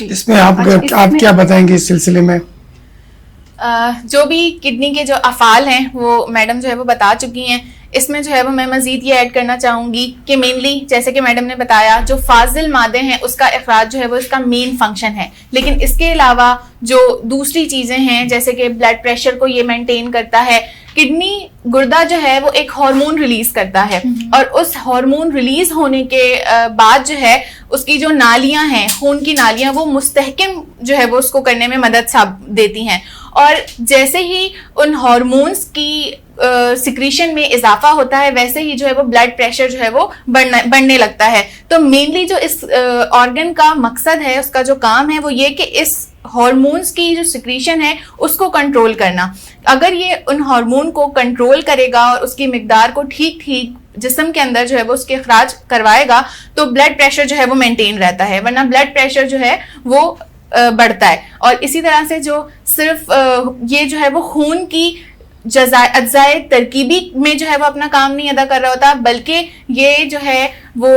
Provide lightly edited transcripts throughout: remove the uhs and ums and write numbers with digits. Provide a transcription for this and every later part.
اس میں آپ کیا بتائیں گے اس سلسلے میں؟ جو بھی کڈنی کے جو افعال ہیں وہ میڈم جو ہے وہ بتا چکی ہیں. اس میں جو ہے وہ میں مزید یہ ایڈ کرنا چاہوں گی کہ مینلی جیسے کہ میڈم نے بتایا جو فاضل مادے ہیں اس کا اخراج جو ہے وہ اس کا مین فنکشن ہے, لیکن اس کے علاوہ جو دوسری چیزیں ہیں جیسے کہ بلڈ پریشر کو یہ مینٹین کرتا ہے. کڈنی گردہ جو ہے وہ ایک ہارمون ریلیز کرتا ہے اور اس ہارمون ریلیز ہونے کے بعد جو ہے اس کی جو نالیاں ہیں, خون کی نالیاں, وہ مستحکم جو ہے وہ اس کو کرنے میں مدد دیتی ہیں. اور جیسے ہی ان ہارمونز کی سیکریشن میں اضافہ ہوتا ہے ویسے ہی جو ہے وہ بلڈ پریشر جو ہے وہ بڑھنے لگتا ہے. تو مینلی جو اس آرگن کا مقصد ہے, اس کا جو کام ہے وہ یہ کہ اس ہارمونز کی جو سیکریشن ہے اس کو کنٹرول کرنا. اگر یہ ان ہارمون کو کنٹرول کرے گا اور اس کی مقدار کو ٹھیک جسم کے اندر جو ہے وہ اس کے اخراج کروائے گا تو بلڈ پریشر جو ہے وہ مینٹین رہتا ہے, ورنہ بلڈ پریشر جو ہے وہ بڑھتا ہے. اور اسی طرح سے جو صرف یہ جو ہے وہ خون کی اجزائے ترکیبی میں جو ہے وہ اپنا کام نہیں ادا کر رہا ہوتا, بلکہ یہ جو ہے وہ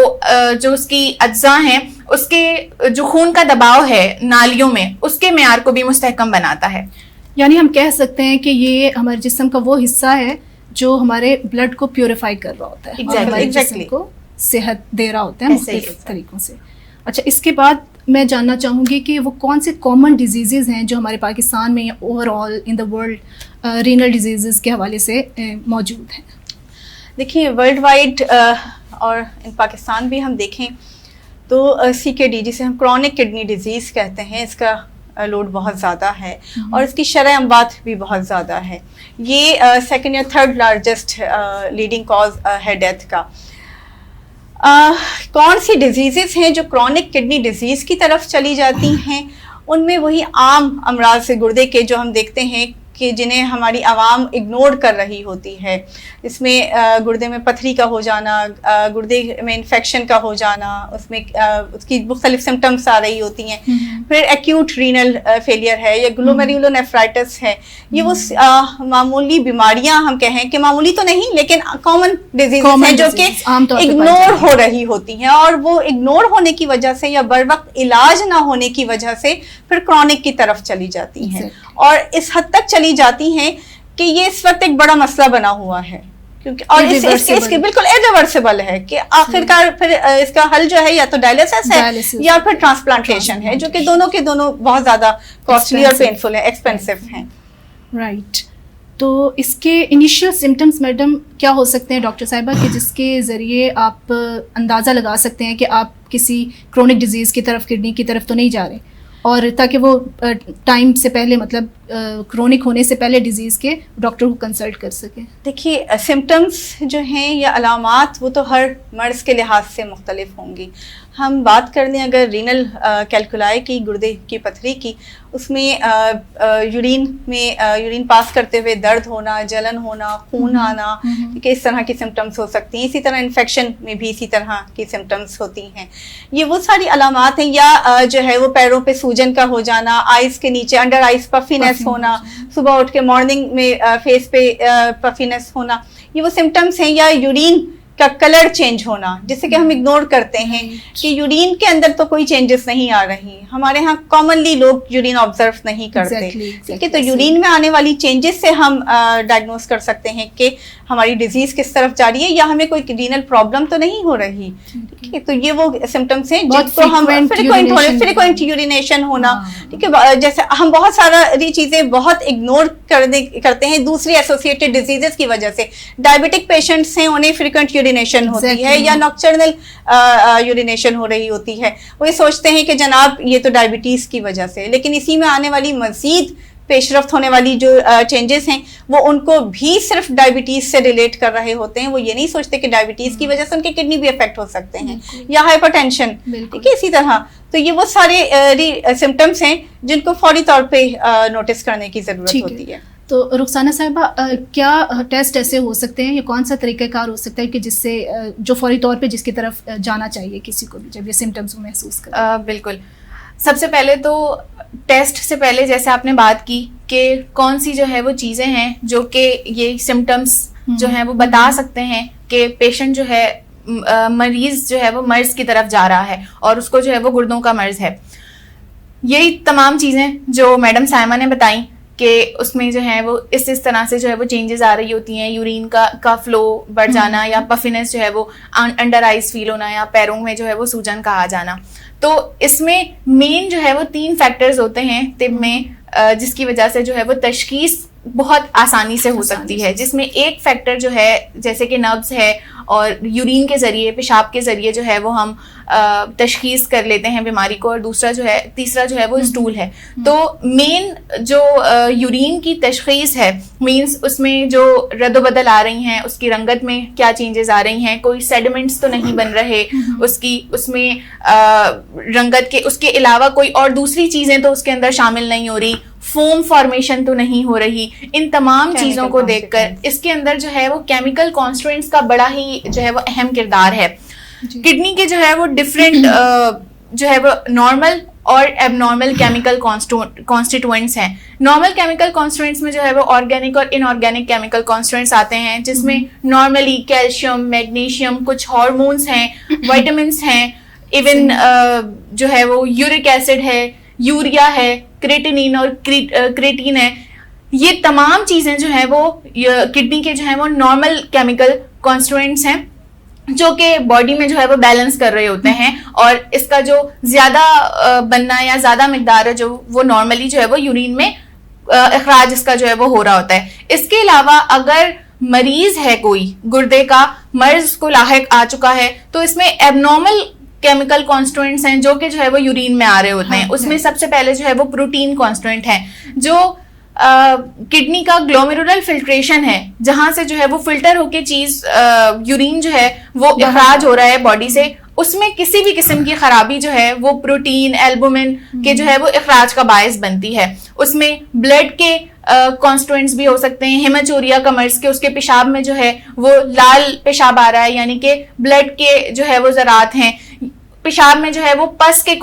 جو اس کی اجزاء ہیں اس کے جو خون کا دباؤ ہے نالیوں میں اس کے معیار کو بھی مستحکم بناتا ہے. یعنی ہم کہہ سکتے ہیں کہ یہ ہمارے جسم کا وہ حصہ ہے جو ہمارے بلڈ کو پیوریفائی کر رہا ہوتا ہے اور ہمارے جسم کو صحت دے رہا ہوتا ہے مختلف طریقوں سے. اچھا, اس کے بعد میں جاننا چاہوں گی کہ وہ کون سے کامن ڈیزیزز ہیں جو ہمارے پاکستان میں یا over all in the world renal diseases کے حوالے سے موجود ہیں. دیکھیے ورلڈ وائڈ اور ان پاکستان بھی ہم دیکھیں تو CKD جسے ہم کرونک کڈنی ڈیزیز کہتے ہیں, اس کا لوڈ بہت زیادہ ہے اور اس کی شرح اموات بھی بہت زیادہ ہے. یہ سیکنڈ یا تھرڈ لارجسٹ لیڈنگ کاز ہے ڈیتھ کا. کون سی ڈیزیزز ہیں جو کرونک کڈنی ڈیزیز کی طرف چلی جاتی ہیں؟ ان میں وہی عام امراض سے گردے کے جو ہم دیکھتے ہیں کہ جنہیں ہماری عوام اگنور کر رہی ہوتی ہے. اس میں گردے میں پتھری کا ہو جانا, گردے میں انفیکشن کا ہو جانا, اس میں اس کی مختلف سمٹمس آ رہی ہوتی ہیں. پھر ایکیوٹ رینل فیلئر ہے یا گلومیرولونیفرائٹس ہے. یہ وہ معمولی بیماریاں ہم کہیں کہ معمولی تو نہیں لیکن کامن ڈیزیز ہیں جو کہ اگنور ہو رہی ہوتی ہیں, اور وہ اگنور ہونے کی وجہ سے یا بر وقت علاج نہ ہونے کی وجہ سے پھر کرونک کی طرف چلی جاتی ہیں اور اس حد تک چلی جاتی ہیں کہ یہ اس وقت ایک بڑا مسئلہ بنا ہوا ہے, کیونکہ اور اس کے بالکل irreversible ہے کہ آخر کار پھر اس کا حل جو ہے یا تو ڈائلیسس ہے یا پھر ٹرانسپلانٹیشن ہے, جو کہ دونوں کے دونوں بہت زیادہ کاسٹلی اور پینفل ہیں, ایکسپینسو ہیں. رائٹ. تو اس کے انیشیل سمٹمس میڈم کیا ہو سکتے ہیں ڈاکٹر صاحبہ کہ جس کے ذریعے آپ اندازہ لگا سکتے ہیں کہ آپ کسی کرونک ڈیزیز کی طرف, کڈنی کی طرف تو نہیں جا رہے, اور تاکہ وہ ٹائم سے پہلے مطلب کرونک ہونے سے پہلے ڈیزیز کے ڈاکٹر کو کنسلٹ کر سکیں؟ دیکھیے سمٹمس جو ہیں یا علامات وہ تو ہر مرض کے لحاظ سے مختلف ہوں گی. ہم بات کر لیں اگر رینل کیلکولائی کی, گردے کی پتھری کی, اس میں یورین پاس کرتے ہوئے درد ہونا, جلن ہونا, خون آنا, کہ اس طرح کی سمٹمس ہو سکتی ہیں. اسی طرح انفیکشن میں بھی اسی طرح کی سمٹمس ہوتی ہیں. یہ وہ ساری علامات ہیں. یا جو ہے وہ پیروں پہ سوجن کا ہو جانا, آئز کے نیچے انڈر آئز پفینس ہونا, صبح اٹھ کے مارننگ میں فیس پہ پفینس ہونا, یہ وہ سمٹمس ہیں. یا یورین کا کلر چینج ہونا جسے کہ ہم اگنور کرتے ہیں کہ یورین کے اندر تو کوئی چینجز نہیں آ رہی, ہمارے ہاں کامنلی لوگ یورین آبزرو نہیں کرتے, ٹھیک ہے. تو یورین میں آنے والی چینجز سے ہم ڈائگنوز کر سکتے ہیں کہ ہماری ڈیزیز کس طرف جا رہی ہے یا ہمیں کوئی رینل پرابلم تو نہیں ہو رہی, ٹھیک ہے. تو یہ وہ سمٹمس ہیں جن کو ہم فریکوینٹ یورینیشن ہونا, ٹھیک ہے. جیسے ہم بہت ساری چیزیں بہت اگنور کرتے ہیں دوسری ایسوسیٹڈ ڈیزیزز کی وجہ سے. ڈائبٹک پیشنٹس ہیں, انہیں فریکوینٹ یورینیشن ہوتی ہے یا ناکچرنل یورینیشن ہو رہی ہوتی ہے, وہ یہ سوچتے ہیں کہ جناب یہ تو ڈائبٹیز کی وجہ سے, لیکن اسی میں آنے والی مزید پیش رفت ہونے والی جو چینجز ہیں وہ ان کو بھی صرف ڈائبٹیز سے ریلیٹ کر رہے ہوتے ہیں. وہ یہ نہیں سوچتے کہ ڈائبٹیز کی وجہ سے ان کے کڈنی بھی افیکٹ ہو سکتے ہیں یا ہائپر ٹینشن, ٹھیک ہے. اسی طرح تو یہ وہ سارے سمٹمس ہیں جن کو فوری طور پہ نوٹس کرنے کی ضرورت ہوتی ہے. تو رخسانہ صاحبہ کیا ٹیسٹ ایسے ہو سکتے ہیں یا کون سا طریقہ کار ہو سکتا ہے کہ جس سے جو فوری طور پہ جس کی طرف جانا چاہیے کسی کو بھی جب یہ سمٹمس کو محسوس کرے؟ بالکل. سب سے پہلے تو ٹیسٹ سے پہلے جیسے آپ نے بات کی کہ کون سی جو ہے وہ چیزیں ہیں جو کہ یہ سمٹمس جو ہیں وہ بتا سکتے ہیں کہ پیشنٹ جو ہے مریض جو ہے وہ مرض کی طرف جا رہا ہے اور اس کو جو ہے وہ گردوں کا مرض ہے. یہی تمام چیزیں جو میڈم سائمہ نے بتائیں کہ اس میں جو ہے وہ اس طرح سے جو ہے وہ چینجز آ رہی ہوتی ہیں, یورین کا فلو بڑھ جانا یا پفینس جو ہے وہ انڈر آئز فیل ہونا یا پیروں میں جو ہے وہ سوجن کا آ جانا. تو اس میں مین جو ہے وہ 3 فیکٹرز ہوتے ہیں طب میں جس کی وجہ سے جو ہے وہ تشخیص بہت آسانی سے ہو سکتی ہے, جس میں ایک فیکٹر جو ہے جیسے کہ نبض ہے اور یورین کے ذریعے پیشاب کے ذریعے جو ہے وہ ہم تشخیص کر لیتے ہیں بیماری کو, اور تیسرا جو ہے وہ اسٹول ہے. تو مین جو یورین کی تشخیص ہے مینس اس میں جو رد و بدل آ رہی ہیں, اس کی رنگت میں کیا چینجز آ رہی ہیں, کوئی سیڈیمنٹس تو نہیں بن رہے اس میں رنگت کے, اس کے علاوہ کوئی اور دوسری چیزیں تو اس کے اندر شامل نہیں ہو رہی, فوم فارمیشن تو نہیں ہو رہی. ان تمام چیزوں کو دیکھ کر اس کے اندر جو ہے وہ کیمیکل کانسٹیٹوئنٹس کا بڑا ہی جو ہے وہ اہم کردار ہے. کڈنی کے جو ہے وہ ڈفرینٹ جو ہے وہ نارمل اور ایب نارمل کیمیکل کانسٹیٹوئنٹس ہیں. نارمل کیمیکل کانسٹیٹوئنٹس میں جو ہے وہ آرگینک اور ان آرگینک کیمیکل کانسٹیٹوئنٹس آتے ہیں, جس میں نارملی کیلشیم, میگنیشیم, کچھ ہارمونس ہیں, وائٹامنس ہیں, ایون جو ہے وہ یورک ایسڈ ہے, یوریا ہے, کریٹینین اور کریٹین ہے. یہ تمام چیزیں جو ہیں وہ کڈنی کے جو ہیں وہ نارمل کیمیکل کانسٹیٹوئنٹس ہیں جو کہ باڈی میں جو ہے وہ بیلنس کر رہے ہوتے ہیں, اور اس کا جو زیادہ بننا یا زیادہ مقدار ہے جو وہ نارملی جو ہے وہ یورین میں اخراج اس کا جو ہے وہ ہو رہا ہوتا ہے. اس کے علاوہ اگر مریض ہے کوئی گردے کا مرض کو لاحق آ چکا ہے تو اس میں ایب نارمل کیمیکل کانسٹیٹوئنٹس ہیں جو کہ جو ہے وہ یورین میں آ رہے ہوتے ہیں. اس میں سب سے پہلے جو ہے وہ پروٹین کانسٹیٹوئنٹ ہے جو کڈنی کا گلومیرولر فلٹریشن ہے, جہاں سے جو ہے وہ فلٹر ہو کے چیز یورین جو ہے وہ اخراج ہو رہا ہے باڈی سے, اس میں کسی بھی قسم کی خرابی جو ہے وہ پروٹین البومن کے جو ہے وہ اخراج کا باعث بنتی ہے. اس میں بلڈ کے کانسٹیٹوئنٹس بھی ہو سکتے ہیں, ہیماچوریا کا مرض کے اس کے پیشاب میں جو ہے وہ لال پیشاب آ رہا ہے, یعنی کہ بلڈ کے جو ہے وہ ذرات ہیں, پیشاب میں جو ہے وہ پس کے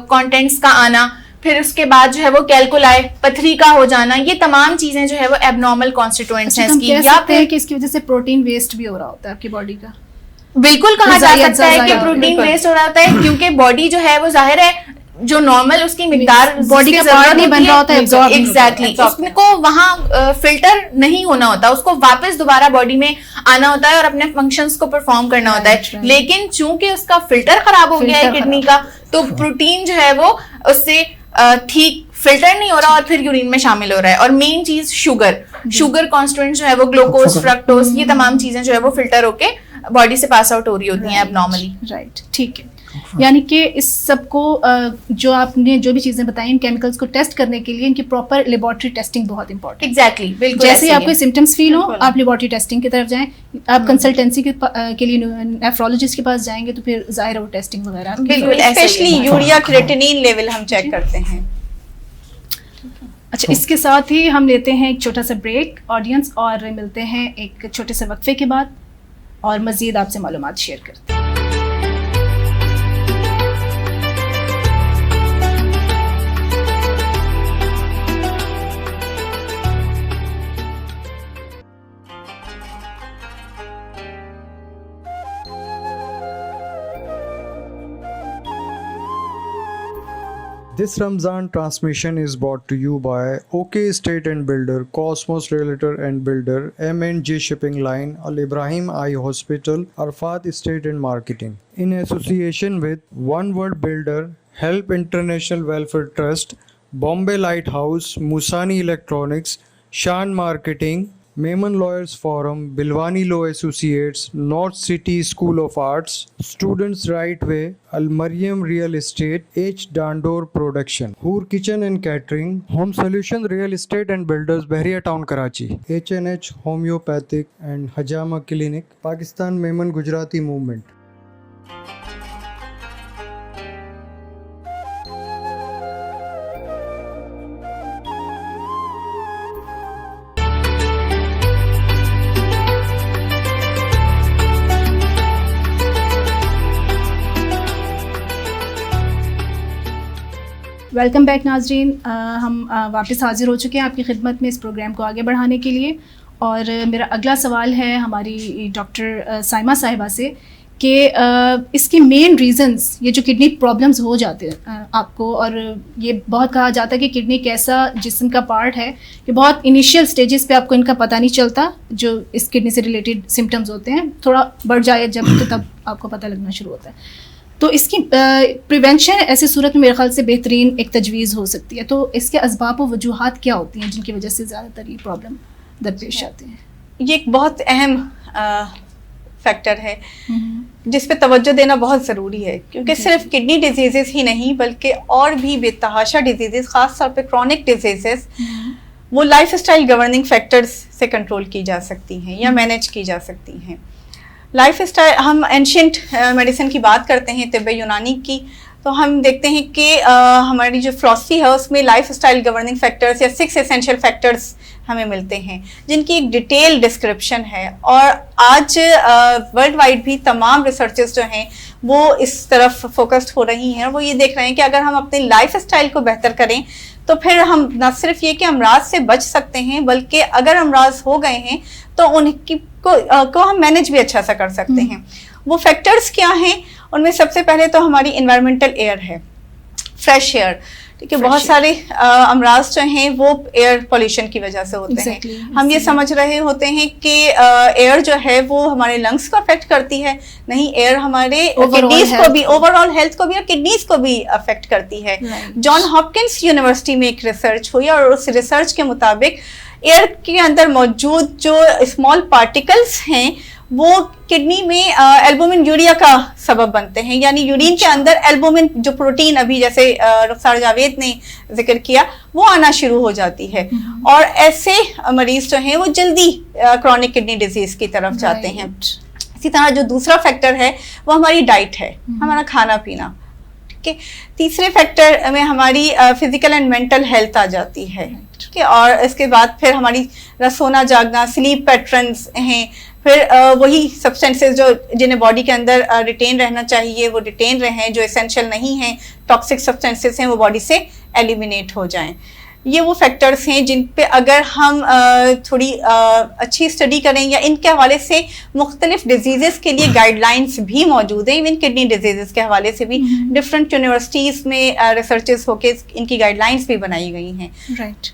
کانٹینٹس کا آنا, پھر اس کے بعد جو ہے وہ کیلکولائی پتھری کا ہو جانا, یہ تمام چیزیں جو ہے وہ ایب نارمل کانسٹیٹوئنٹس ہیں اس کی. یا پھر کہ اس کی وجہ سے پروٹین ویسٹ بھی ہو رہا ہوتا ہے آپ کی باڈی کا, بالکل کہا جا سکتا ہے کہ پروٹین ویسٹ ہو رہا ہوتا ہے, کیونکہ باڈی جو ہے وہ ظاہر ہے جو نارمل اس کی مقدار باڈی کا پارٹ نہیں بن رہا ہوتا ہے, ایگزیکٹلی اس کو وہاں فلٹر نہیں ہونا ہوتا, اس کو واپس دوبارہ باڈی میں آنا ہوتا ہے اور اپنے فنکشنز کو پرفارم کرنا ہوتا ہے. لیکن چونکہ اس کا فلٹر خراب ہو گیا ہے کڈنی کا, تو پروٹین جو ہے وہ اس سے ٹھیک فلٹر نہیں ہو رہا اور پھر یورین میں شامل ہو رہا ہے. اور مین چیز شوگر کانسٹیٹوئنٹ جو ہے وہ گلوکوز, فرکٹوز, یہ تمام چیزیں جو ہے وہ فلٹر ہو کے باڈی سے پاس آؤٹ ہو رہی ہوتی ہیں اب نارملی. رائٹ, ٹھیک ہے. یعنی کہ اس سب کو جو آپ نے جو بھی چیزیں بتائیں ان کیمیکلز کو ٹیسٹ کرنے کے لیے ان کی پراپر لیبارٹری ٹیسٹنگ بہت امپورٹنٹ. ایگزیکٹلی, بالکل. جیسے آپ کو سمٹمس فیل ہو آپ لیبارٹری ٹیسٹنگ کی طرف جائیں, آپ کنسلٹنسی کے لیے نیفرولوجسٹ کے پاس جائیں گے تو پھر ظاہر وہ ٹیسٹنگ وغیرہ, بالکل, اسپیشلی یوریا کریٹینین لیول ہم چیک کرتے ہیں. اچھا, اس کے ساتھ ہی ہم لیتے ہیں ایک چھوٹا سا بریک آڈینس, اور ملتے ہیں ایک چھوٹے سے وقفے کے بعد اور مزید آپ سے معلومات شیئر کرتے ہیں. This Ramzan transmission is brought to you by OK Estate and Builder, Cosmos Realtor and Builder, M&J Shipping Line, Al Ibrahim Eye Hospital, Arfat Estate and Marketing. In association with One World Builder, Help International Welfare Trust, Bombay Lighthouse, Musani Electronics, Shan Marketing, Maiman Lawyers Forum, Bilwani Law Associates, North City School of Arts, Students Right Way, Al Maryam Real Estate, H. Dandor Production, Hoor Kitchen and Catering, Home Solution Real Estate and Builders, Bahriya Town, Karachi, H&H Homeopathic and Hajama Clinic, Pakistan Maiman Gujarati Movement. Welcome back ناظرین, ہم واپس حاضر ہو چکے ہیں آپ کی خدمت میں اس پروگرام کو آگے بڑھانے کے لیے, اور میرا اگلا سوال ہے ہماری ڈاکٹر سائمہ صاحبہ سے کہ اس کی مین ریزنز یہ جو کڈنی پرابلمز ہو جاتے ہیں آپ کو، اور یہ بہت کہا جاتا ہے کہ کڈنی ایک ایسا جسم کا پارٹ ہے کہ بہت انیشیل سٹیجز پہ آپ کو ان کا پتہ نہیں چلتا، جو اس کڈنی سے ریلیٹڈ سمٹمز ہوتے ہیں تھوڑا بڑھ جائے جب تو تب آپ کو پتہ لگنا شروع ہوتا ہے. تو اس کی پریونشن ایسی صورت میں میرے خیال سے بہترین ایک تجویز ہو سکتی ہے. تو اس کے اسباب و وجوہات کیا ہوتی ہیں جن کی وجہ سے زیادہ تر یہ پرابلم درپیش آتے ہیں؟ یہ ایک بہت اہم فیکٹر ہے جس پہ توجہ دینا بہت ضروری ہے، کیونکہ صرف کڈنی ڈیزیزز ہی نہیں بلکہ اور بھی بے تحاشا ڈیزیزز، خاص طور پہ کرونک ڈیزیزز، وہ لائف اسٹائل گورننگ فیکٹرز سے کنٹرول کی جا سکتی ہیں یا مینیج کی جا سکتی ہیں. لائف اسٹائل، ہم اینشینٹ میڈیسن کی بات کرتے ہیں، طب یونانی کی، تو ہم دیکھتے ہیں کہ ہماری جو فلاسفی ہے اس میں لائف اسٹائل گورننگ فیکٹرز یا 6 اسینشیل فیکٹرز ہمیں ملتے ہیں جن کی ایک ڈیٹیل ڈسکرپشن ہے. اور آج ورلڈ وائڈ بھی تمام ریسرچز جو ہیں وہ اس طرف فوکسڈ ہو رہی ہیں، اور وہ یہ دیکھ رہے ہیں کہ اگر ہم اپنے لائف اسٹائل کو بہتر کریں تو پھر ہم نہ صرف یہ کہ امراض سے بچ سکتے ہیں بلکہ اگر امراض ہو گئے ہیں تو ان کو ہم مینیج بھی اچھا سا کر سکتے ہیں. وہ فیکٹرز کیا ہیں؟ ان میں سب سے پہلے تو ہماری انوائرمنٹل ایئر ہے، فریش ایئر. ٹھیک ہے، بہت سارے امراض جو ہیں وہ ایئر پولیوشن کی وجہ سے ہوتے ہیں. ہم یہ سمجھ رہے ہوتے ہیں کہ ایئر جو ہے وہ ہمارے لنگس کو افیکٹ کرتی ہے، نہیں، ایئر ہمارے کڈنیز کو بھی، اوور آل ہیلتھ کو بھی اور کڈنیز کو بھی افیکٹ کرتی ہے. جان ہاپکنس یونیورسٹی میں ایک ریسرچ ہوئی اور اس ریسرچ کے مطابق ایئر کے اندر موجود جو اسمال پارٹیکلز ہیں وہ کڈنی میں البومن یوریا کا سبب بنتے ہیں، یعنی یورین کے اندر البومن جو پروٹین ابھی جیسے رخسار جاوید نے ذکر کیا وہ آنا شروع ہو جاتی ہے، اور ایسے مریض جو ہیں وہ جلدی کرونک کڈنی ڈیزیز کی طرف جاتے ہیں. اسی طرح جو دوسرا فیکٹر ہے وہ ہماری ڈائٹ ہے، ہمارا کھانا پینا. تیسرے فیکٹر میں ہماری فزیکل اینڈ مینٹل ہیلتھ آ جاتی ہے، اور اس کے بعد پھر ہماری سونا جاگنا، سلیپ پیٹرنز ہیں، پھر وہی سبسٹینسز جو جنہیں باڈی کے اندر ریٹین رہنا چاہیے وہ ریٹین رہیں، جو اسینشیل نہیں ہیں، ٹاکسک سبسٹینسز ہیں، وہ باڈی سے ایلیمینیٹ ہو جائیں. یہ وہ فیکٹرز ہیں جن پہ اگر ہم تھوڑی اچھی اسٹڈی کریں، یا ان کے حوالے سے مختلف ڈیزیزز کے لیے گائیڈ لائنس بھی موجود ہیں. ایون کڈنی ڈیزیزز کے حوالے سے بھی ڈفرینٹ یونیورسٹیز میں ریسرچز ہو کے ان کی گائیڈ لائنس بھی بنائی گئی ہیں. رائٹ،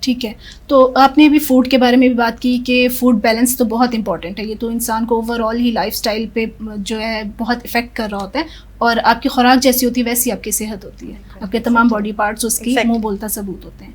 ٹھیک ہے. تو آپ نے بھی فوڈ کے بارے میں بھی بات کی کہ فوڈ بیلنس تو بہت امپورٹنٹ ہے، یہ تو انسان کو اوور آل ہی لائف اسٹائل پہ جو ہے بہت افیکٹ کر رہا ہوتا ہے، اور آپ کی خوراک جیسی ہوتی ہے ویسی آپ کی صحت ہوتی ہے، آپ کے تمام باڈی پارٹس اس کی منہ بولتا ثبوت ہوتے ہیں.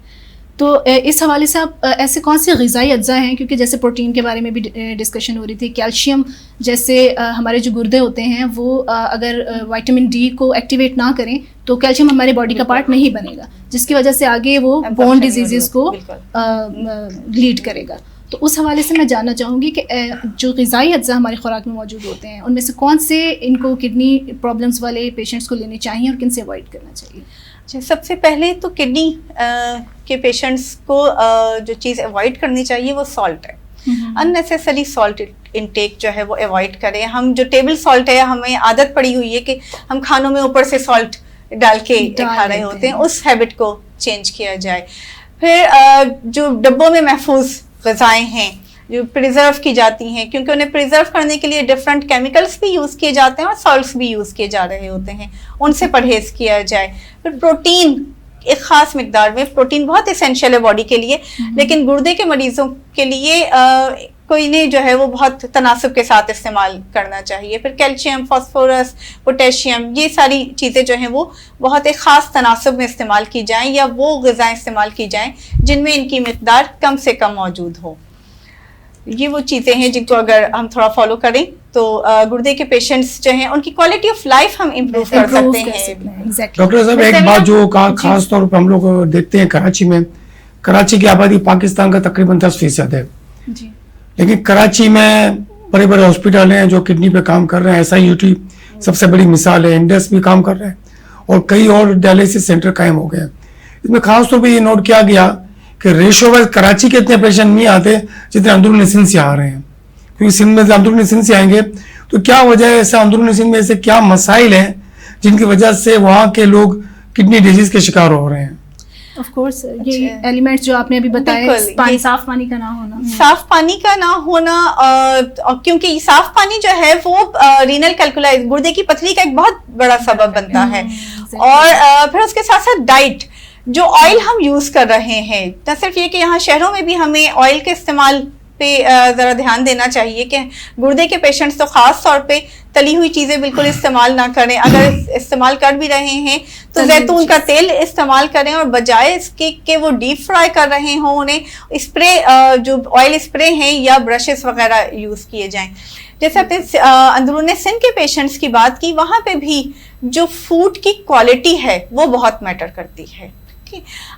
تو اس حوالے سے آپ ایسے کون سے غذائی اجزاء ہیں، کیونکہ جیسے پروٹین کے بارے میں بھی ڈسکشن ہو رہی تھی، کیلشیم جیسے ہمارے جو گردے ہوتے ہیں وہ اگر وائٹامن ڈی کو ایکٹیویٹ نہ کریں تو کیلشیم ہمارے باڈی کا پارٹ نہیں بنے گا، جس کی وجہ سے آگے وہ بون ڈیزیزز کو لیڈ کرے گا. تو اس حوالے سے میں جاننا چاہوں گی کہ جو غذائی اجزاء ہماری خوراک میں موجود ہوتے ہیں ان میں سے کون سے ان کو کڈنی پرابلمس والے پیشنٹس کو لینے چاہیے اور کن سے اوائڈ کرنا چاہیے؟ سب سے پہلے تو کڈنی کے پیشنٹس کو جو چیز اوائڈ کرنی چاہیے وہ سالٹ ہے. اننیسیسری سالٹ انٹیک جو ہے وہ اوائڈ کریں. ہم جو ٹیبل سالٹ ہے ہمیں عادت پڑی ہوئی ہے کہ ہم کھانوں میں اوپر سے سالٹ ڈال کے کھا رہے ہوتے ہیں، اس ہیبٹ کو چینج کیا جائے. پھر جو ڈبوں میں محفوظ غذائیں ہیں جو پریزرو کی جاتی ہیں، کیونکہ انہیں پریزرو کرنے کے لیے ڈفرینٹ کیمیکلس بھی یوز کیے جاتے ہیں اور سالٹس بھی یوز کیے جا رہے ہوتے ہیں، ان سے پرہیز کیا جائے. پھر پروٹین ایک خاص مقدار میں، پروٹین بہت اسینشیل ہے باڈی کے لیے، لیکن گردے کے مریضوں کے لیے کوئی نہیں جو ہے وہ بہت تناسب کے ساتھ استعمال کرنا چاہیے. پھر کیلشیم، فاسفورس، پوٹیشیم، یہ ساری چیزیں جو ہیں وہ بہت ایک خاص تناسب میں استعمال کی جائیں، یا وہ غذائیں استعمال کی جائیں جن میں ان کی مقدار کم سے کم موجود ہو. یہ وہ چیزیں ہیں جن کو اگر ہم تھوڑا فالو کریں تو گردے کے پیشنٹس جو ہیں ان کی کوالٹی آف لائف ہم امپروو کر سکتے ہیں. ڈاکٹر صاحب ایک بات جو خاص طور پہ ہم لوگ دیکھتے ہیں کراچی میں، کراچی کی آبادی پاکستان کا تقریباً 10% ہے، لیکن کراچی میں بڑے بڑے ہاسپٹل ہیں جو کڈنی پہ کام کر رہے ہیں. SIUT سب سے بڑی مثال ہے، انڈس بھی کام کر رہے ہیں، اور کئی اور ڈائلسس سینٹر قائم ہو گئے ہیں. اس میں خاص طور پہ یہ نوٹ کیا گیا کہ ریشو وائز کراچی کے اتنے پیشنٹ نہیں آتے جتنے اندرون سندھ سے آ رہے ہیں، کیونکہ سندھ میں اندرون سندھ سے آئیں گے تو کیا وجہ ہے، ایسا اندرون سندھ میں ایسے کیا مسائل ہیں جن کی وجہ سے وہاں کے لوگ کڈنی ڈیزیز کے شکار ہو رہے ہیں؟ آف کورس یہ ایلیمنٹس جو آپ نے ابھی بتایا, صاف پانی کا نہ ہونا, صاف پانی کا نہ ہونا, کیونکہ صاف پانی جو ہے وہ رینل کیلکولائی, گردے کی پتھری کا ایک بہت بڑا سبب بنتا ہے. اور پھر اس کے ساتھ ساتھ ڈائٹ, جو آئل ہم یوز کر رہے ہیں, نہ صرف یہ کہ یہاں شہروں میں بھی ہمیں آئل کے استعمال پہ ذرا دھیان دینا چاہیے کہ گردے کے پیشنٹس تو خاص طور پہ تلی ہوئی چیزیں بالکل استعمال نہ کریں. اگر استعمال کر بھی رہے ہیں تو زیتون کا تیل استعمال کریں, اور بجائے اس کے کہ وہ ڈیپ فرائی کر رہے ہوں انہیں اسپرے, جو آئل اسپرے ہیں یا برشز وغیرہ یوز کیے جائیں. جیسے آپ نے اندرون سن کے پیشنٹس کی بات کی, وہاں پہ بھی جو فوڈ کی کوالٹی ہے وہ بہت میٹر کرتی ہے.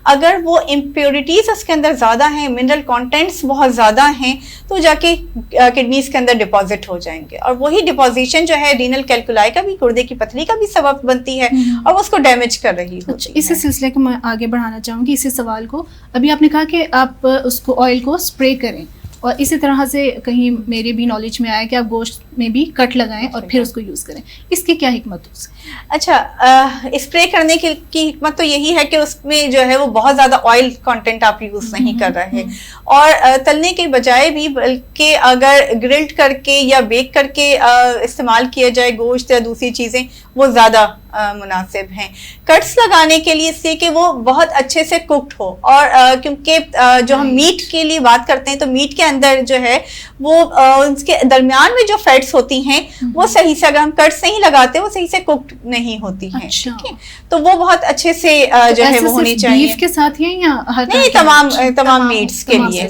اگر وہ امپیورٹیز اس کے اندر زیادہ ہیں, منرل کانٹینٹس بہت زیادہ ہیں, تو جا کے کڈنیز کے اندر ڈپازٹ ہو جائیں گے, اور وہی ڈپازیشن جو ہے رینل کیلکولائی کا بھی, گردے کی پتھری کا بھی سبب بنتی ہے, اور وہ اس کو ڈیمیج کر رہی ہوتی ہے. اسی سلسلے کو میں آگے بڑھانا چاہوں گی اسی سوال کو. ابھی آپ نے کہا کہ آپ اس کو آئل کو اسپرے کریں, اور اسی طرح سے کہیں میرے بھی نالج میں آیا کہ آپ گوشت میں بھی کٹ لگائیں اور پھر اس کو یوز کریں, اس کی کیا حکمت ہو؟ اچھا, اسپرے کرنے کی حکمت تو یہی ہے کہ اس میں جو ہے وہ بہت زیادہ آئل کانٹینٹ آپ یوز نہیں کر رہے, اور تلنے کے بجائے بھی بلکہ اگر گرلڈ کر کے یا بیک کر کے استعمال کیا جائے گوشت یا دوسری چیزیں, وہ زیادہ مناسب ہیں. کٹس لگانے کے لیے اس لیے کہ وہ بہت اچھے سے کوکڈ ہو, اور کیونکہ جو ہم میٹ کے لیے بات کرتے ہیں تو میٹ کے اندر جو ہے وہ اس کے درمیان میں جو فیٹس ہوتی ہیں وہ صحیح سے, اگر ہم کٹس نہیں لگاتے وہ صحیح سے کوکڈ نہیں ہوتی ہیں, تو وہ بہت اچھے سے جو ہے وہ ہونی چاہیے. بیف کے ساتھ ہیں یا نہیں, تمام میٹس کے لیے.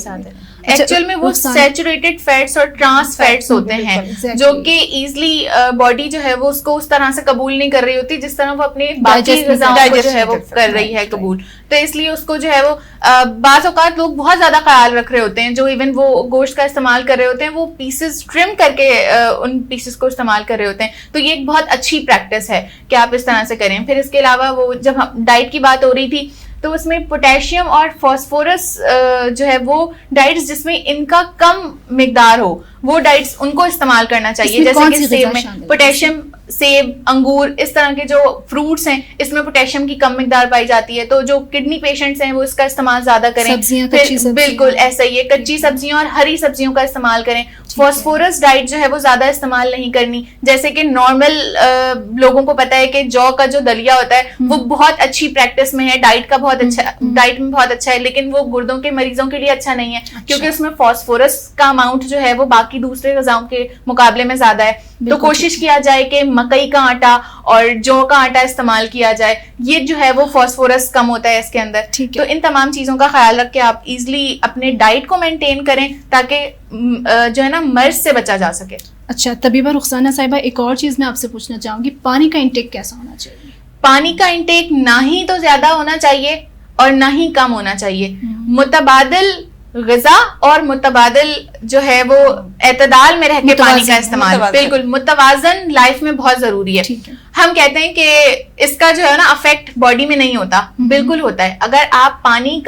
ایکچوئل میں وہ سیچوریٹڈ فیٹس اور ٹرانس فیٹس ہوتے ہیں جو کہ ایزلی باڈی جو ہے وہ اس کو اس طرح سے قبول نہیں کر رہی ہوتی جس طرح وہ اپنے باقی غذاؤں کو جو ہے وہ کر رہی ہے قبول. تو اس لیے اس کو جو ہے وہ بعض اوقات لوگ بہت زیادہ خیال رکھ رہے ہوتے ہیں, جو ایون وہ گوشت کا استعمال کر رہے ہوتے ہیں وہ پیسز ٹرم کر کے ان پیسز کو استعمال کر رہے ہوتے ہیں. تو یہ ایک بہت اچھی پریکٹس ہے کہ آپ اس طرح سے کریں. پھر اس کے علاوہ وہ جب ڈائٹ کی بات ہو رہی تھی تو اس میں پوٹیشیم اور فاسفورس جو ہے وہ ڈائٹس جس میں ان کا کم مقدار ہو وہ ڈائٹس ان کو استعمال کرنا چاہیے. جیسے کہ سیب میں پوٹیشیم, سیب, انگور, اس طرح کے جو فروٹس ہیں اس میں پوٹیشیم کی کم مقدار پائی جاتی ہے. تو جو کڈنی پیشنٹس ہیں وہ اس کا استعمال زیادہ کریں. بالکل ایسا ہی ہے, کچی سبزیاں اور ہری سبزیوں کا استعمال کریں. فاسفورس ڈائٹ جو ہے وہ زیادہ استعمال نہیں کرنی. جیسے کہ نارمل لوگوں کو پتا ہے کہ جو کا جو دلیا ہوتا ہے وہ بہت اچھی پریکٹس میں ہے, ڈائٹ کا بہت اچھا, ڈائٹ میں بہت اچھا ہے, لیکن وہ گردوں کے مریضوں کے لیے اچھا نہیں ہے کیونکہ اس میں فاسفورس کا اماؤنٹ جو ہے وہ باقی دوسرے غذاؤں کے مقابلے میں زیادہ ہے. تو کوشش کیا جائے کہ مکئی کا آٹا اور جو کا آٹا استعمال کیا جائے, یہ جو ہے وہ فاسفورس کم ہوتا ہے اس کے اندر. تو ان تمام چیزوں کا خیال رکھ کے آپ ایزلی اپنے ڈائٹ کو مینٹین کریں تاکہ جو ہے نا مرض سے بچا جا سکے. اچھا طبیبہ رخسانہ صاحبہ, ایک اور چیز میں آپ سے پوچھنا چاہوں گی, پانی کا انٹیک کیسا ہونا چاہیے؟ پانی کا انٹیک نہ ہی تو زیادہ ہونا چاہیے اور نہ ہی کم ہونا چاہیے. متبادل غذا اور متبادل جو ہے وہ اعتدال میں رہ کے پانی کا استعمال, بالکل متوازن لائف میں بہت ضروری ہے. ہم کہتے ہیں کہ اس کا جو ہے نا افیکٹ باڈی میں نہیں ہوتا, بالکل ہوتا ہے. اگر آپ پانی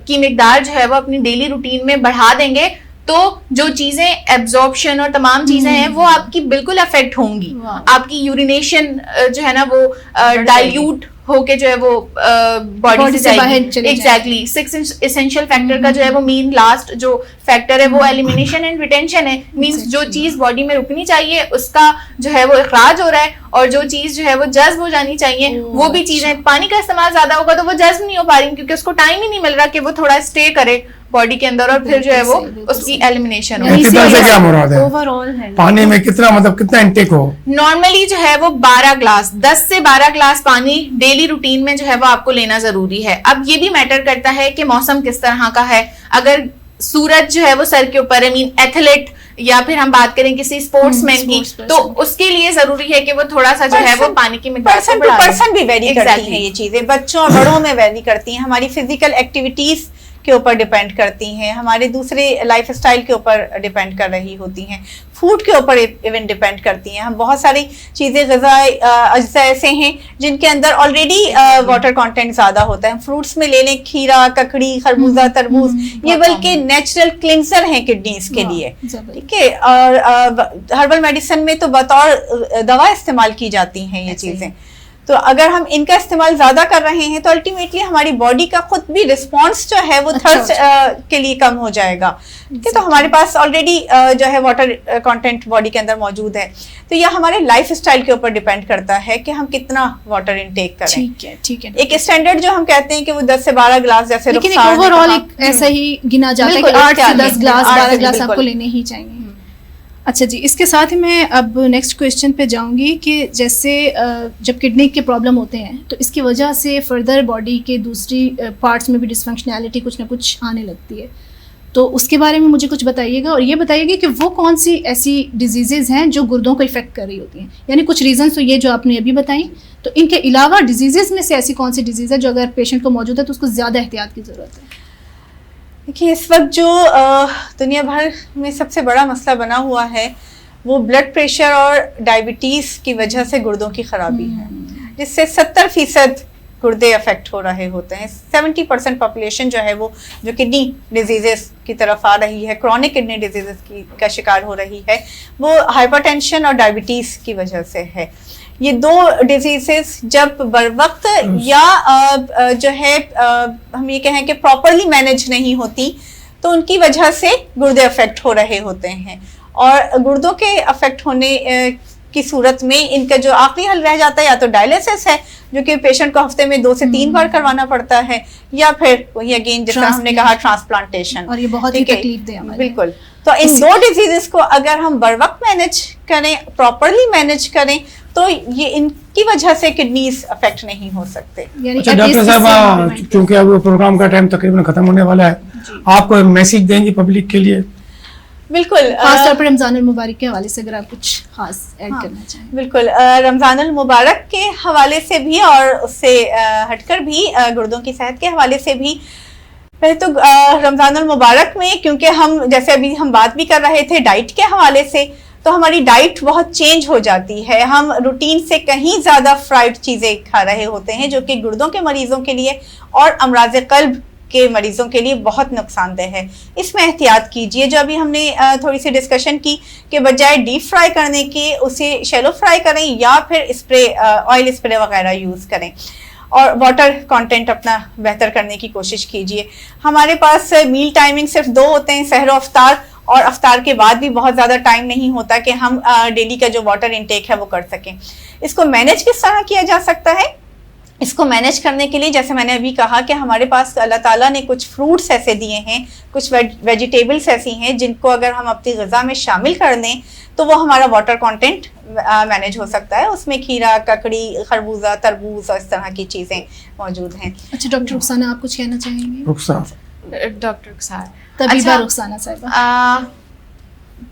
کی مقدار جو ہے وہ اپنی ڈیلی روٹین میں بڑھا دیں گے تو جو چیزیں ایبزارپشن اور تمام چیزیں ہیں وہ آپ کی بالکل افیکٹ ہوں گی. آپ کی یورینیشن جو ہے نا وہ ڈائلیوٹ ہو کے جو ہے وہ باڈی سے باہر. ایگزیکٹلی 6 اسینشیل فیکٹر کا جو ہے وہ مین لاسٹ جو فیکٹر ہے وہ ایلیمینیشن اینڈ ریٹینشن ہے. مینس جو چیز باڈی میں رکنی چاہیے اس کا جو ہے وہ اخراج ہو رہا ہے, اور جو چیز جو ہے وہ جذب ہو جانی چاہیے وہ بھی چیزیں. پانی کا استعمال زیادہ ہوگا تو وہ جذب نہیں ہو پا رہی کیونکہ اس کو ٹائم ہی نہیں مل رہا کہ وہ تھوڑا اسٹے کرے باڈی کے اندر, اور پھر جو ہے وہ اس کی ایلیمینیشن ہو. پانی میں کتنا مطلب کتنا انٹیک ہو؟ نارملی جو ہے وہ 12 گلاس 10 سے 12 گلاس پانی ڈیلی روٹین میں جو ہے وہ آپ کو لینا ضروری ہے. اب یہ بھی میٹر کرتا ہے کہ موسم کس طرح کا ہے. اگر سورج جو ہے وہ سر کے اوپر ایتھلیٹ یا پھر ہم بات کریں کسی اسپورٹس مین کی تو اس کے لیے ضروری ہے کہ وہ تھوڑا سا جو ہے وہ پانی کی مقدار پرسن ٹو پرسن بھی ویری کرتی ہیں یہ چیزیں, بچوں اور بڑوں میں ویری کرتی ہیں, ہماری فزیکل ایکٹیویٹیز کے اوپر ڈیپینڈ کرتی ہیں, ہمارے دوسرے لائف اسٹائل کے اوپر ڈیپینڈ کر رہی ہوتی ہیں, فوڈ کے اوپر ایون ڈیپینڈ کرتی ہیں. ہم بہت ساری چیزیں غذائی اجزاء ایسے ہیں جن کے اندر آلریڈی واٹر کانٹینٹ زیادہ ہوتا ہے. فروٹس میں لے لیں کھیرا, ککڑی, خربوزہ, تربوز, یہ بلکہ نیچرل کلینزر ہیں کڈنیز کے لیے. ٹھیک ہے, اور ہربل میڈیسن میں تو بطور دوا استعمال کی جاتی ہیں یہ چیزیں. تو اگر ہم ان کا استعمال زیادہ کر رہے ہیں تو الٹیمیٹلی ہماری باڈی کا خود بھی رسپانس جو ہے وہ تھرسٹ کے لیے کم ہو جائے گا. تو ہمارے پاس آلریڈی جو ہے واٹر کانٹینٹ باڈی کے اندر موجود ہے. تو یہ ہمارے لائف اسٹائل کے اوپر ڈیپینڈ کرتا ہے کہ ہم کتنا واٹر انٹیک کریں. ٹھیک ہے. ایک اسٹینڈرڈ جو ہم کہتے ہیں کہ وہ 10 سے 12 گلاس, جیسے لیکن اوور آل ایسا ہی گنا جاتا ہے کہ 8 سے 10 گلاس 12 گلاس آپ کو لینے ہی چاہیے. اچھا جی, اس کے ساتھ ہی میں اب نیکسٹ کویشچن پہ جاؤں گی کہ جیسے جب کڈنی کے پرابلم ہوتے ہیں تو اس کی وجہ سے فردر باڈی کے دوسری پارٹس میں بھی ڈسفنکشنالٹی کچھ نہ کچھ آنے لگتی ہے, تو اس کے بارے میں مجھے کچھ بتائیے گا, اور یہ بتائیے گا کہ وہ کون سی ایسی ڈیزیزز ہیں جو گردوں کو افیکٹ کر رہی ہوتی ہیں, یعنی کچھ ریزنس تو یہ جو آپ نے ابھی بتائیں, تو ان کے علاوہ ڈیزیزز میں سے ایسی کون سی ڈیزیز ہے جو اگر پیشنٹ کو موجود ہے تو اس کو زیادہ احتیاط کی ضرورت ہے. دیکھیے, اس وقت جو دنیا بھر میں سب سے بڑا مسئلہ بنا ہوا ہے وہ بلڈ پریشر اور ڈائبٹیز کی وجہ سے گردوں کی خرابی ہے, جس سے 70% گردے افیکٹ ہو رہے ہوتے ہیں. 70% پاپولیشن جو ہے وہ جو کڈنی ڈیزیزز کی طرف آ رہی ہے, کرونک کڈنی ڈیزیزز کا شکار ہو رہی ہے, وہ ہائپر ٹینشن اور ڈائبٹیز کی وجہ سے ہے. یہ دو ڈیزیزز جب بر وقت یا جو ہے ہم یہ کہیں کہ پراپرلی مینیج نہیں ہوتی تو ان کی وجہ سے گردے افیکٹ ہو رہے ہوتے ہیں. اور گردوں کے افیکٹ ہونے کی صورت میں ان کا جو آخری حل رہ جاتا ہے یا تو ڈائلیسس ہے, جو کہ پیشنٹ کو ہفتے میں 2 سے 3 بار کروانا پڑتا ہے, یا پھر وہی اگین جس طرح ہم نے کہا ٹرانسپلانٹیشن, اور یہ بہت ہی تکلیف دہ عمل ہے. بالکل. تو ان دو ڈیزیزز کو اگر ہم بر وقت مینیج کریں, پراپرلی مینیج کریں, تو یہ ان کی وجہ سے کڈنیز افیکٹ نہیں ہو سکتے. اچھا ڈاکٹر صاحب, چونکہ اب پروگرام کا ٹائم تقریباً ختم ہونے والا ہے, آپ کو میسج دیں گی پبلک کے لیے؟ بالکل, خاص طور پر رمضان المبارک کے حوالے سے اگر آپ کچھ خاص ایڈ کرنا چاہیں. بالکل, رمضان المبارک کے حوالے سے بھی اور اس سے ہٹ کر بھی گردوں کی صحت کے حوالے سے بھی, پہلے تو رمضان المبارک میں کیونکہ ہم جیسے ابھی ہم بات بھی کر رہے تھے ڈائٹ کے حوالے سے, تو ہماری ڈائٹ بہت چینج ہو جاتی ہے. ہم روٹین سے کہیں زیادہ فرائڈ چیزیں کھا رہے ہوتے ہیں, جو کہ گردوں کے مریضوں کے لیے اور امراض قلب کے مریضوں کے لیے بہت نقصان دہ ہے. اس میں احتیاط کیجئے. جو ابھی ہم نے تھوڑی سی ڈسکشن کی کہ بجائے ڈیپ فرائی کرنے کے اسے شیلو فرائی کریں یا پھر اسپرے, آئل اسپرے وغیرہ یوز کریں, اور واٹر کانٹینٹ اپنا بہتر کرنے کی کوشش کیجئے. ہمارے پاس میل ٹائمنگ صرف 2 ہوتے ہیں, سحر و افطار, اور افطار کے بعد بھی بہت زیادہ ٹائم نہیں ہوتا کہ ہم ڈیلی کا جو واٹر انٹیک ہے وہ کر سکیں. اس کو مینیج کس طرح کیا جا سکتا ہے؟ اس کو مینیج کرنے کے لیے جیسے میں نے ابھی کہا کہ ہمارے پاس اللہ تعالیٰ نے کچھ فروٹس ایسے دیے ہیں, کچھ ویجیٹیبلس ایسی ہیں جن کو اگر ہم اپنی غذا میں شامل کر دیں تو وہ ہمارا واٹر کانٹینٹ مینیج ہو سکتا ہے. اس میں کھیرا, ککڑی, خربوزہ, تربوز اور اس طرح کی چیزیں موجود ہیں. اچھا ڈاکٹر رخسانہ, آپ کچھ کہنا چاہیں گے؟ ڈاکٹر رخسار, طبیبہ رخسانہ صاحبہ.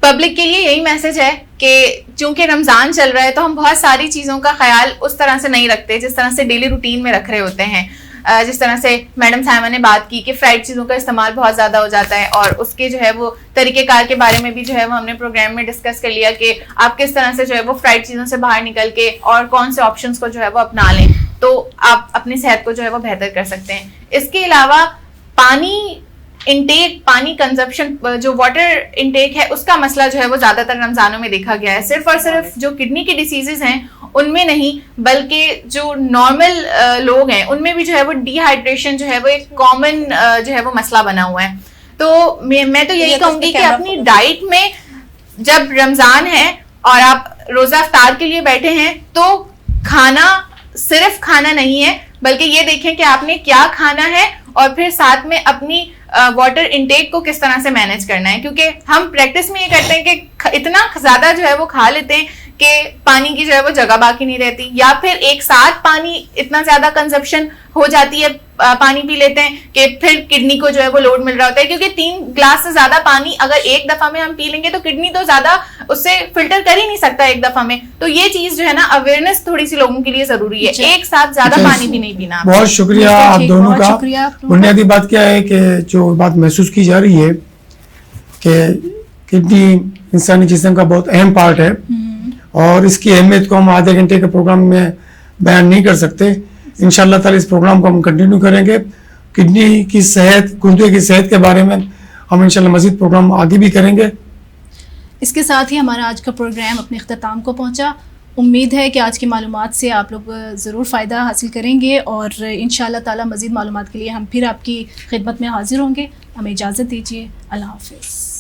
پبلک کے لیے یہی میسج ہے کہ چونکہ رمضان چل رہا ہے تو ہم بہت ساری چیزوں کا خیال اس طرح سے نہیں رکھتے جس طرح سے ڈیلی روٹین میں رکھ رہے ہوتے ہیں. جس طرح سے میڈم صاحبہ نے بات کی کہ فرائڈ چیزوں کا استعمال بہت زیادہ ہو جاتا ہے, اور اس کے جو ہے وہ طریقہ کار کے بارے میں بھی جو ہے وہ ہم نے پروگرام میں ڈسکس کر لیا کہ آپ کس طرح سے جو ہے وہ فرائڈ چیزوں سے باہر نکل کے اور کون سے آپشنس کو جو ہے وہ اپنا لیں تو آپ اپنی صحت کو جو ہے وہ بہتر کر سکتے ہیں. اس کے علاوہ پانی انٹیک, پانی کنزمپشن, جو واٹر انٹیک ہے اس کا مسئلہ جو ہے وہ زیادہ تر رمضانوں میں دیکھا گیا ہے. صرف اور صرف جو کڈنی کی ڈیزیزز ہیں ان میں نہیں, بلکہ جو نارمل لوگ ہیں ان میں بھی جو ہے وہ ڈی ہائیڈریشن جو ہے وہ ایک کامن جو ہے وہ مسئلہ بنا ہوا ہے. تو میں تو یہی کہوں گی کہ اپنی ڈائٹ میں جب رمضان ہے اور آپ روزہ افطار کے لیے بیٹھے ہیں تو کھانا صرف کھانا نہیں ہے, بلکہ یہ دیکھیں کہ آپ نے کیا کھانا ہے اور پھر ساتھ میں اپنی واٹر انٹیک کو کس طرح سے مینیج کرنا ہے. کیونکہ ہم پریکٹس میں یہ کرتے ہیں کہ اتنا زیادہ جو ہے وہ کھا لیتے ہیں کہ پانی کی جو ہے وہ جگہ باقی نہیں رہتی, یا پھر ایک ساتھ پانی اتنا زیادہ کنزمپشن ہو جاتی ہے, پانی پی لیتے ہیں کہ پھر کڈنی کو جو ہے وہ لوڈ مل رہا ہوتا ہے. کیونکہ 3 گلاس سے زیادہ پانی اگر ایک دفعہ میں ہم پی لیں گے تو کڈنی تو زیادہ اس سے فلٹر کر ہی نہیں سکتا ایک دفعہ میں. تو یہ چیز جو ہے نا اویئرنیس تھوڑی سی لوگوں کے لیے ضروری ہے, ایک ساتھ زیادہ پانی بھی نہیں پینا. بہت شکریہ آپ دونوں کا. بنیادی بات کیا ہے کہ جو بات محسوس کی جا رہی ہے کہ کڈنی انسانی جسم کا بہت اہم پارٹ ہے, اور اس کی اہمیت کو ہم آدھے گھنٹے کے پروگرام میں بیان نہیں کر سکتے. انشاءاللہ تعالی اس پروگرام کو ہم کنٹینیو کریں گے. کڈنی کی صحت, گردے کی صحت کے بارے میں ہم انشاءاللہ مزید پروگرام آگے بھی کریں گے. اس کے ساتھ ہی ہمارا آج کا پروگرام اپنے اختتام کو پہنچا. امید ہے کہ آج کی معلومات سے آپ لوگ ضرور فائدہ حاصل کریں گے، اور انشاءاللہ تعالی مزید معلومات کے لیے ہم پھر آپ کی خدمت میں حاضر ہوں گے. ہمیں اجازت دیجیے. اللہ حافظ.